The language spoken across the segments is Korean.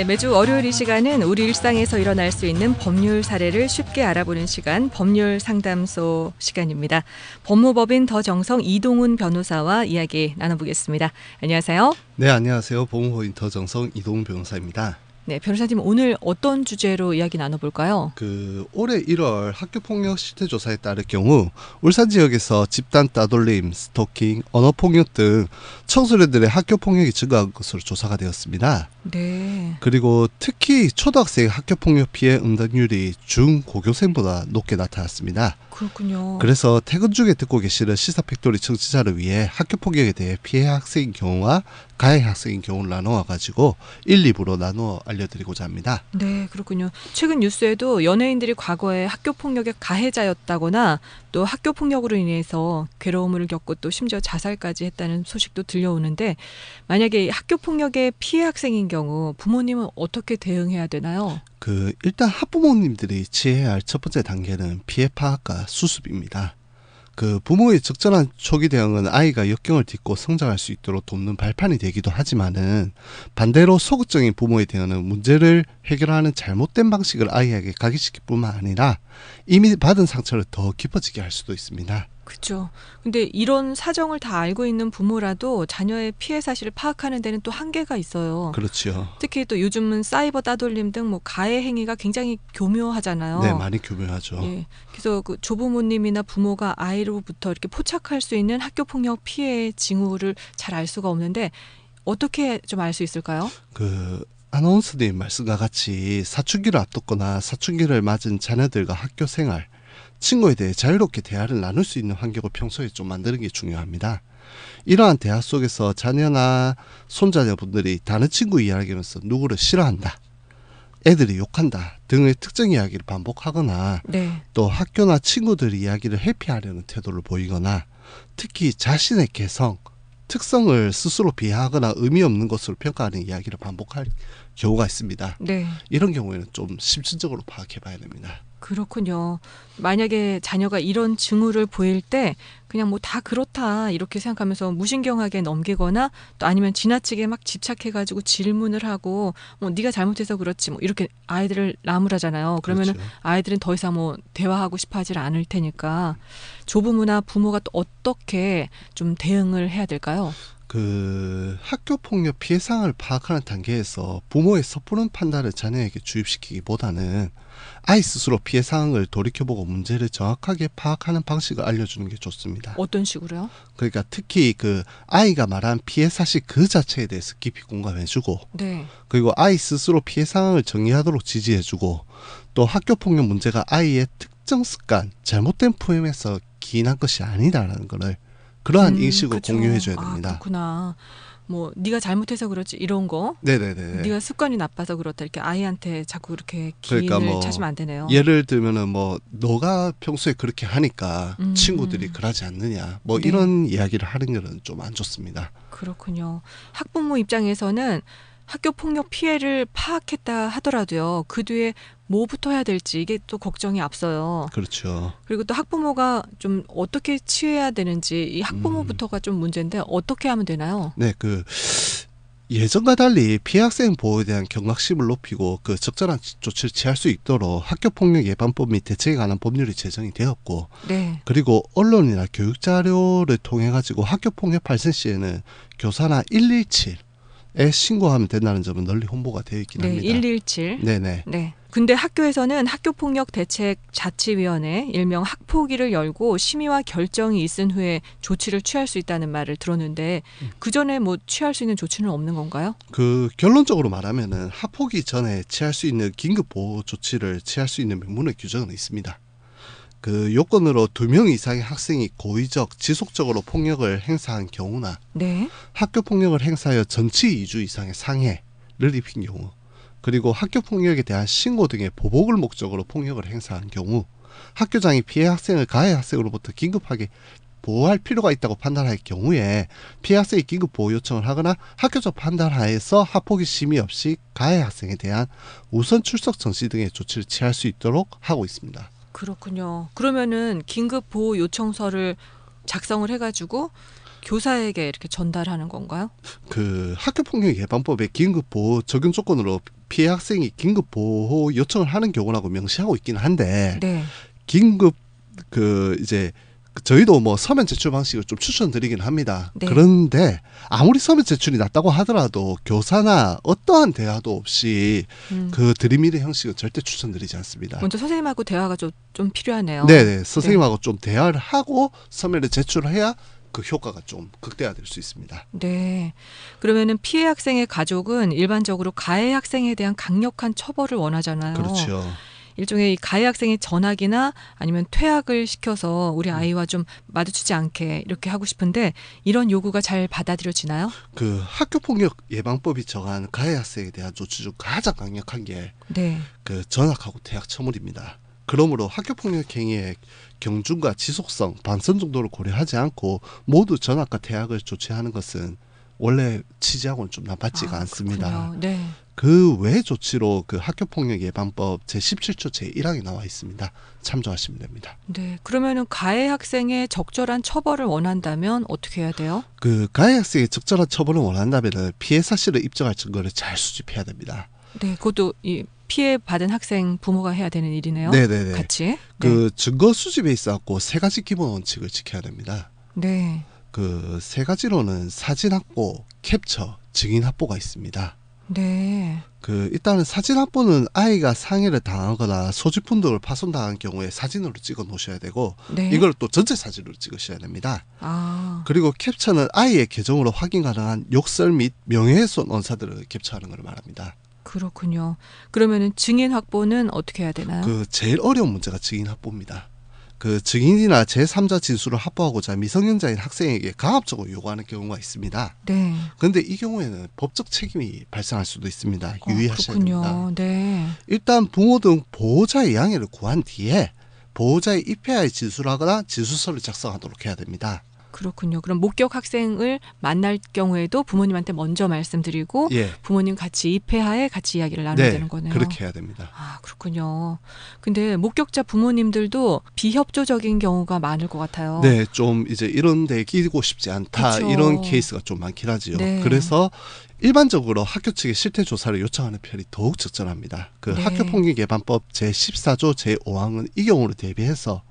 네, 매주 월요일 이 시간은 우리 일상에서 일어날 수 있는 법률 사례를 쉽게 알아보는 시간, 법률 상담소 시간입니다. 법무법인 더정성 이동훈 변호사와 이야기 나눠보겠습니다. 안녕하세요. 네, 안녕하세요. 법무법인 더정성 이동훈 변호사입니다. 네, 변호사님 오늘 어떤 주제로 이야기 나눠볼까요? 올해 1월 학교폭력 실태조사에 따를 경우 울산 지역에서 집단 따돌림, 스토킹, 언어폭력 등 청소년들의 학교폭력이 증가한 것으로 조사가 되었습니다. 네. 그리고 특히 초등학생 학교폭력 피해 응답률이 중, 고교생보다 높게 나타났습니다. 그렇군요. 그래서 퇴근 중에 듣고 계시는 시사팩토리 청취자를 위해 학교폭력에 대해 피해 학생인 경우와 가해 학생인 경우를 나누어가지고 1, 2부로 나누어 알려드리고자 합니다. 네, 그렇군요. 최근 뉴스에도 연예인들이 과거에 학교폭력의 가해자였다거나 또 학교폭력으로 인해서 괴로움을 겪고 또 심지어 자살까지 했다는 소식도 들려오는데, 만약에 학교폭력의 피해 학생인 경우 부모님은 어떻게 대응해야 되나요? 일단 학부모님들이 취해야 할 첫 번째 단계는 피해 파악과 수습입니다. 부모의 적절한 초기 대응은 아이가 역경을 딛고 성장할 수 있도록 돕는 발판이 되기도 하지만은, 반대로 소극적인 부모의 대응은 문제를 해결하는 잘못된 방식을 아이에게 각인시킬 뿐만 아니라 이미 받은 상처를 더 깊어지게 할 수도 있습니다. 그렇죠. 근데 이런 사정을 다 알고 있는 부모라도 자녀의 피해 사실을 파악하는 데는 또 한계가 있어요. 그렇죠. 특히 또 요즘은 사이버 따돌림 등 뭐 가해 행위가 굉장히 교묘하잖아요. 네, 많이 교묘하죠. 예. 그래서 조부모님이나 부모가 아이로부터 이렇게 포착할 수 있는 학교폭력 피해의 징후를 잘 알 수가 없는데 어떻게 좀 알 수 있을까요? 아나운서님 말씀과 같이 사춘기를 앞뒀거나 사춘기를 맞은 자녀들과 학교 생활, 친구에 대해 자유롭게 대화를 나눌 수 있는 환경을 평소에 좀 만드는 게 중요합니다. 이러한 대화 속에서 자녀나 손자녀분들이 다른 친구 이야기하면서 누구를 싫어한다, 애들이 욕한다 등의 특정 이야기를 반복하거나, 네. 또 학교나 친구들 이야기를 회피하려는 태도를 보이거나, 특히 자신의 개성, 특성을 스스로 비하하거나 의미 없는 것으로 평가하는 이야기를 반복할 경우가 있습니다. 네. 이런 경우에는 좀 심층적으로 파악해 봐야 됩니다. 그렇군요. 만약에 자녀가 이런 징후를 보일 때 그냥 뭐 다 그렇다 이렇게 생각하면서 무신경하게 넘기거나, 또 아니면 지나치게 막 집착해가지고 질문을 하고 뭐 네가 잘못해서 그렇지 뭐 이렇게 아이들을 나무라잖아요. 그러면은 그렇죠. 아이들은 더 이상 뭐 대화하고 싶어하지 않을 테니까 조부모나 부모가 또 어떻게 좀 대응을 해야 될까요? 학교폭력 피해 상황을 파악하는 단계에서 부모의 섣부른 판단을 자녀에게 주입시키기보다는 아이 스스로 피해 상황을 돌이켜보고 문제를 정확하게 파악하는 방식을 알려주는 게 좋습니다. 어떤 식으로요? 그러니까 특히 아이가 말한 피해 사실 그 자체에 대해서 깊이 공감해주고, 네. 그리고 아이 스스로 피해 상황을 정리하도록 지지해주고, 또 학교폭력 문제가 아이의 특정 습관, 잘못된 표현에서 기인한 것이 아니다라는 거를, 그러한 인식을 그쵸. 공유해줘야 됩니다. 그렇구나. 뭐 네가 잘못해서 그렇지 이런 거. 네네네. 네가 습관이 나빠서 그렇다 이렇게 아이한테 자꾸 그렇게 기인을 그러니까 찾으면 안 되네요. 예를 들면은 너가 평소에 그렇게 하니까 음. 친구들이 그러지 않느냐, 네. 이런 이야기를 하는 것은 좀 안 좋습니다. 그렇군요. 학부모 입장에서는 학교 폭력 피해를 파악했다 하더라도요, 그 뒤에 뭐부터 해야 될지 이게 또 걱정이 앞서요. 그렇죠. 그리고 또 학부모가 좀 어떻게 취해야 되는지, 이 학부모부터가 좀 문제인데 어떻게 하면 되나요? 네, 예전과 달리 피해 학생 보호에 대한 경각심을 높이고 적절한 조치를 취할 수 있도록 학교폭력 예방법 및 대책에 관한 법률이 제정이 되었고, 네. 그리고 언론이나 교육 자료를 통해 가지고 학교폭력 발생 시에는 교사나 117에 신고하면 된다는 점은 널리 홍보가 되어 있긴 네, 합니다. 117. 네네. 네. 근데 학교에서는 학교폭력대책자치위원회, 일명 학폭위를 열고 심의와 결정이 있은 후에 조치를 취할 수 있다는 말을 들었는데, 그 전에 뭐 취할 수 있는 조치는 없는 건가요? 결론적으로 말하면은 학폭위 전에 취할 수 있는 긴급 보호 조치를 취할 수 있는 명문의 규정은 있습니다. 요건으로 2명 이상의 학생이 고의적, 지속적으로 폭력을 행사한 경우나, 네. 학교 폭력을 행사하여 전치 2주 이상의 상해를 입힌 경우, 그리고 학교 폭력에 대한 신고 등의 보복을 목적으로 폭력을 행사한 경우, 학교장이 피해 학생을 가해 학생으로부터 긴급하게 보호할 필요가 있다고 판단할 경우에 피해 학생이 긴급 보호 요청을 하거나 학교적 판단하에서 학폭위 심의 없이 가해 학생에 대한 우선 출석 정지 등의 조치를 취할 수 있도록 하고 있습니다. 그렇군요. 그러면은 긴급 보호 요청서를 작성을 해가지고 교사에게 이렇게 전달하는 건가요? 학교폭력 예방법의 긴급 보호 적용 조건으로 피해 학생이 긴급 보호 요청을 하는 경우라고 명시하고 있기는 한데 네. 긴급 이제 저희도 뭐 서면 제출 방식을 좀 추천드리긴 합니다. 네. 그런데 아무리 서면 제출이 낫다고 하더라도 교사나 어떠한 대화도 없이 그 들이미는 형식은 절대 추천드리지 않습니다. 먼저 선생님하고 대화가 좀 필요하네요. 네네. 선생님하고 좀 대화를 하고 서면을 제출해야 그 효과가 좀 극대화될 수 있습니다. 네. 그러면은 피해 학생의 가족은 일반적으로 가해 학생에 대한 강력한 처벌을 원하잖아요. 그렇죠. 일종의 이 가해 학생의 전학이나 아니면 퇴학을 시켜서 우리 아이와 좀 마주치지 않게 이렇게 하고 싶은데 이런 요구가 잘 받아들여지나요? 그 학교폭력 예방법이 정한 가해 학생에 대한 조치 중 가장 강력한 게 네. 그 전학하고 퇴학 처물입니다. 그러므로 학교폭력 행위의 경중과 지속성, 반선 정도를 고려하지 않고 모두 전학과 퇴학을 조치하는 것은 원래 취지하고는 좀 맞지가 않습니다. 그렇군요. 네. 그 외 조치로 그 학교폭력 예방법 제17조 제1항에 나와 있습니다. 참조하시면 됩니다. 네. 그러면은 가해 학생의 적절한 처벌을 원한다면 어떻게 해야 돼요? 그 가해 학생의 적절한 처벌을 원한다면 피해 사실을 입증할 증거를 잘 수집해야 됩니다. 네. 그것도 이 피해 받은 학생 부모가 해야 되는 일이네요. 네네네. 같이. 그 증거 수집에 있어갖고 세 가지 기본 원칙을 지켜야 됩니다. 네. 그 세 가지로는 사진 확보, 캡처, 증인 확보가 있습니다. 네. 그 일단은 사진 확보는 아이가 상해를 당하거나 소지품 등을 파손당한 경우에 사진으로 찍어 놓으셔야 되고 네. 이걸 또 전체 사진으로 찍으셔야 됩니다. 아. 그리고 캡처는 아이의 계정으로 확인 가능한 욕설 및 명예훼손 언사들을 캡처하는 걸 말합니다. 그렇군요. 그러면은 증인 확보는 어떻게 해야 되나요? 그 제일 어려운 문제가 증인 확보입니다. 그 증인이나 제3자 진술을 확보하고자 미성년자인 학생에게 강압적으로 요구하는 경우가 있습니다. 네. 그런데 이 경우에는 법적 책임이 발생할 수도 있습니다. 유의하셔야 그렇군요. 됩니다. 네. 일단 부모 등 보호자의 양해를 구한 뒤에 보호자의 입회하에 진술하거나 진술서를 작성하도록 해야 됩니다. 그렇군요. 그럼 목격 학생을 만날 경우에도 부모님한테 먼저 말씀드리고 예, 부모님 같이 입회하에 같이 이야기를 나눠야 네, 되는 거네요. 그렇게 해야 됩니다. 아, 그렇군요. 근데 목격자 부모님들도 비협조적인 경우가 많을 것 같아요. 네, 좀 이제 이런 데 끼고 싶지 않다 그쵸. 이런 케이스가 좀 많긴 하지요. 네. 그래서 일반적으로 학교 측에 실태 조사를 요청하는 편이 더욱 적절합니다. 그 네. 학교폭력예방법 제14조 제5항은 이 경우를 대비해서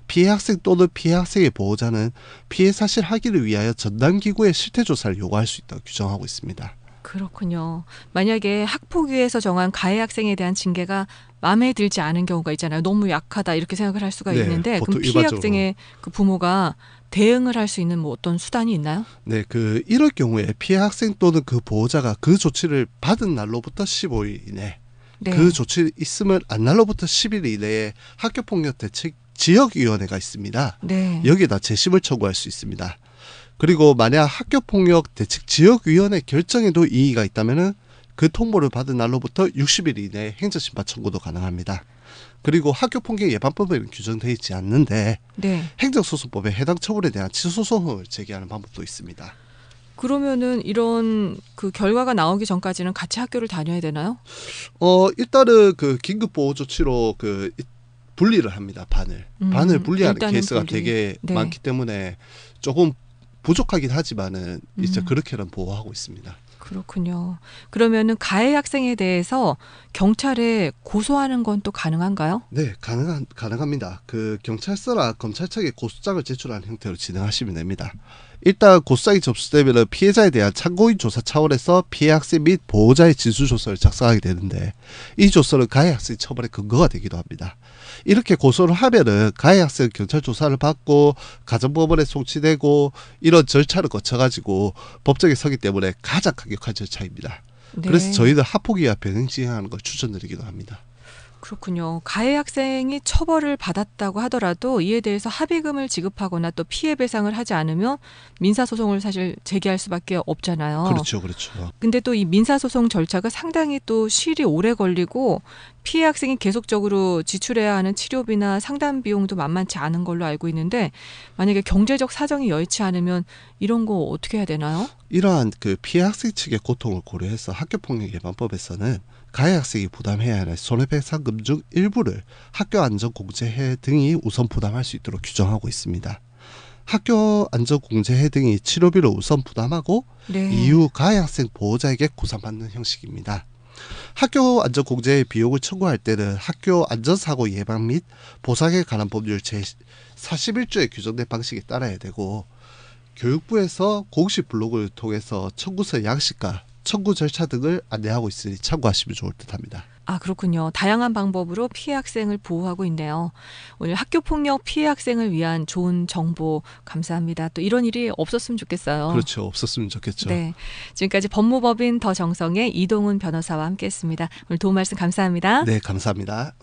피해 학생 또는 피해 학생의 보호자는 피해 사실 확인을 위하여 전담 기구의 실태 조사를 요구할 수 있다고 규정하고 있습니다. 그렇군요. 만약에 학폭위에서 정한 가해 학생에 대한 징계가 마음에 들지 않은 경우가 있잖아요. 너무 약하다 이렇게 생각을 할 수가 네, 있는데 보통 그럼 피해 일반적으로. 학생의 그 부모가 대응을 할 수 있는 뭐 어떤 수단이 있나요? 네, 그 이럴 경우에 피해 학생 또는 그 보호자가 그 조치를 받은 날로부터 15일 이내, 네. 그 조치 있으면 안 날로부터 10일 이내에 학교폭력 대책 지역위원회가 있습니다. 네. 여기에다 재심을 청구할 수 있습니다. 그리고 만약 학교폭력 대책 지역위원회 결정에도 이의가 있다면은 그 통보를 받은 날로부터 60일 이내에 행정심판 청구도 가능합니다. 그리고 학교폭력 예방법에는 규정되어 있지 않는데 네. 행정소송법에 해당 처분에 대한 취소소송을 제기하는 방법도 있습니다. 그러면은 이런 그 결과가 나오기 전까지는 같이 학교를 다녀야 되나요? 일단은 그 긴급 보호 조치로 그 분리를 합니다. 반을 분리하는 일단은 케이스가 분리. 되게 네. 많기 때문에 조금 부족하긴 하지만은 이제 음. 그렇게는 보호하고 있습니다. 그렇군요. 그러면은 가해 학생에 대해서 경찰에 고소하는 건 또 가능한가요? 네, 가능합니다. 그 경찰서나 검찰청에 고소장을 제출하는 형태로 진행하시면 됩니다. 일단 고소장이 접수되면 피해자에 대한 참고인 조사 차원에서 피해 학생 및 보호자의 진술 조서를 작성하게 되는데 이 조서는 가해 학생 처벌의 근거가 되기도 합니다. 이렇게 고소를 하면은 가해 학생 경찰 조사를 받고 가정법원에 송치되고 이런 절차를 거쳐가지고 법정에 서기 때문에 가장 강력한 절차입니다. 네. 그래서 저희는 학폭위와 병행 진행하는 걸 추천드리기도 합니다. 그렇군요. 가해 학생이 처벌을 받았다고 하더라도 이에 대해서 합의금을 지급하거나 또 피해 배상을 하지 않으면 민사소송을 사실 제기할 수밖에 없잖아요. 그렇죠. 근데 또 이 민사소송 절차가 상당히 또 시일이 오래 걸리고 피해 학생이 계속적으로 지출해야 하는 치료비나 상담 비용도 만만치 않은 걸로 알고 있는데 만약에 경제적 사정이 여의치 않으면 이런 거 어떻게 해야 되나요? 이러한 그 피해 학생 측의 고통을 고려해서 학교폭력 예방법에서는 가해 학생이 부담해야 할 손해배상금 중 일부를 학교안전공제회 등이 우선 부담할 수 있도록 규정하고 있습니다. 학교안전공제회 등이 치료비를 우선 부담하고 네. 이후 가해 학생 보호자에게 구상받는 형식입니다. 학교 안전공제의 비용을 청구할 때는 학교 안전사고 예방 및 보상에 관한 법률 제41조에 규정된 방식에 따라야 되고, 교육부에서 공식 블로그를 통해서 청구서 양식과 청구 절차 등을 안내하고 있으니 참고하시면 좋을 듯합니다. 아, 그렇군요. 다양한 방법으로 피해 학생을 보호하고 있네요. 오늘 학교폭력 피해 학생을 위한 좋은 정보 감사합니다. 또 이런 일이 없었으면 좋겠어요. 그렇죠. 없었으면 좋겠죠. 네, 지금까지 법무법인 더정성의 이동훈 변호사와 함께했습니다. 오늘 도움 말씀 감사합니다. 네, 감사합니다.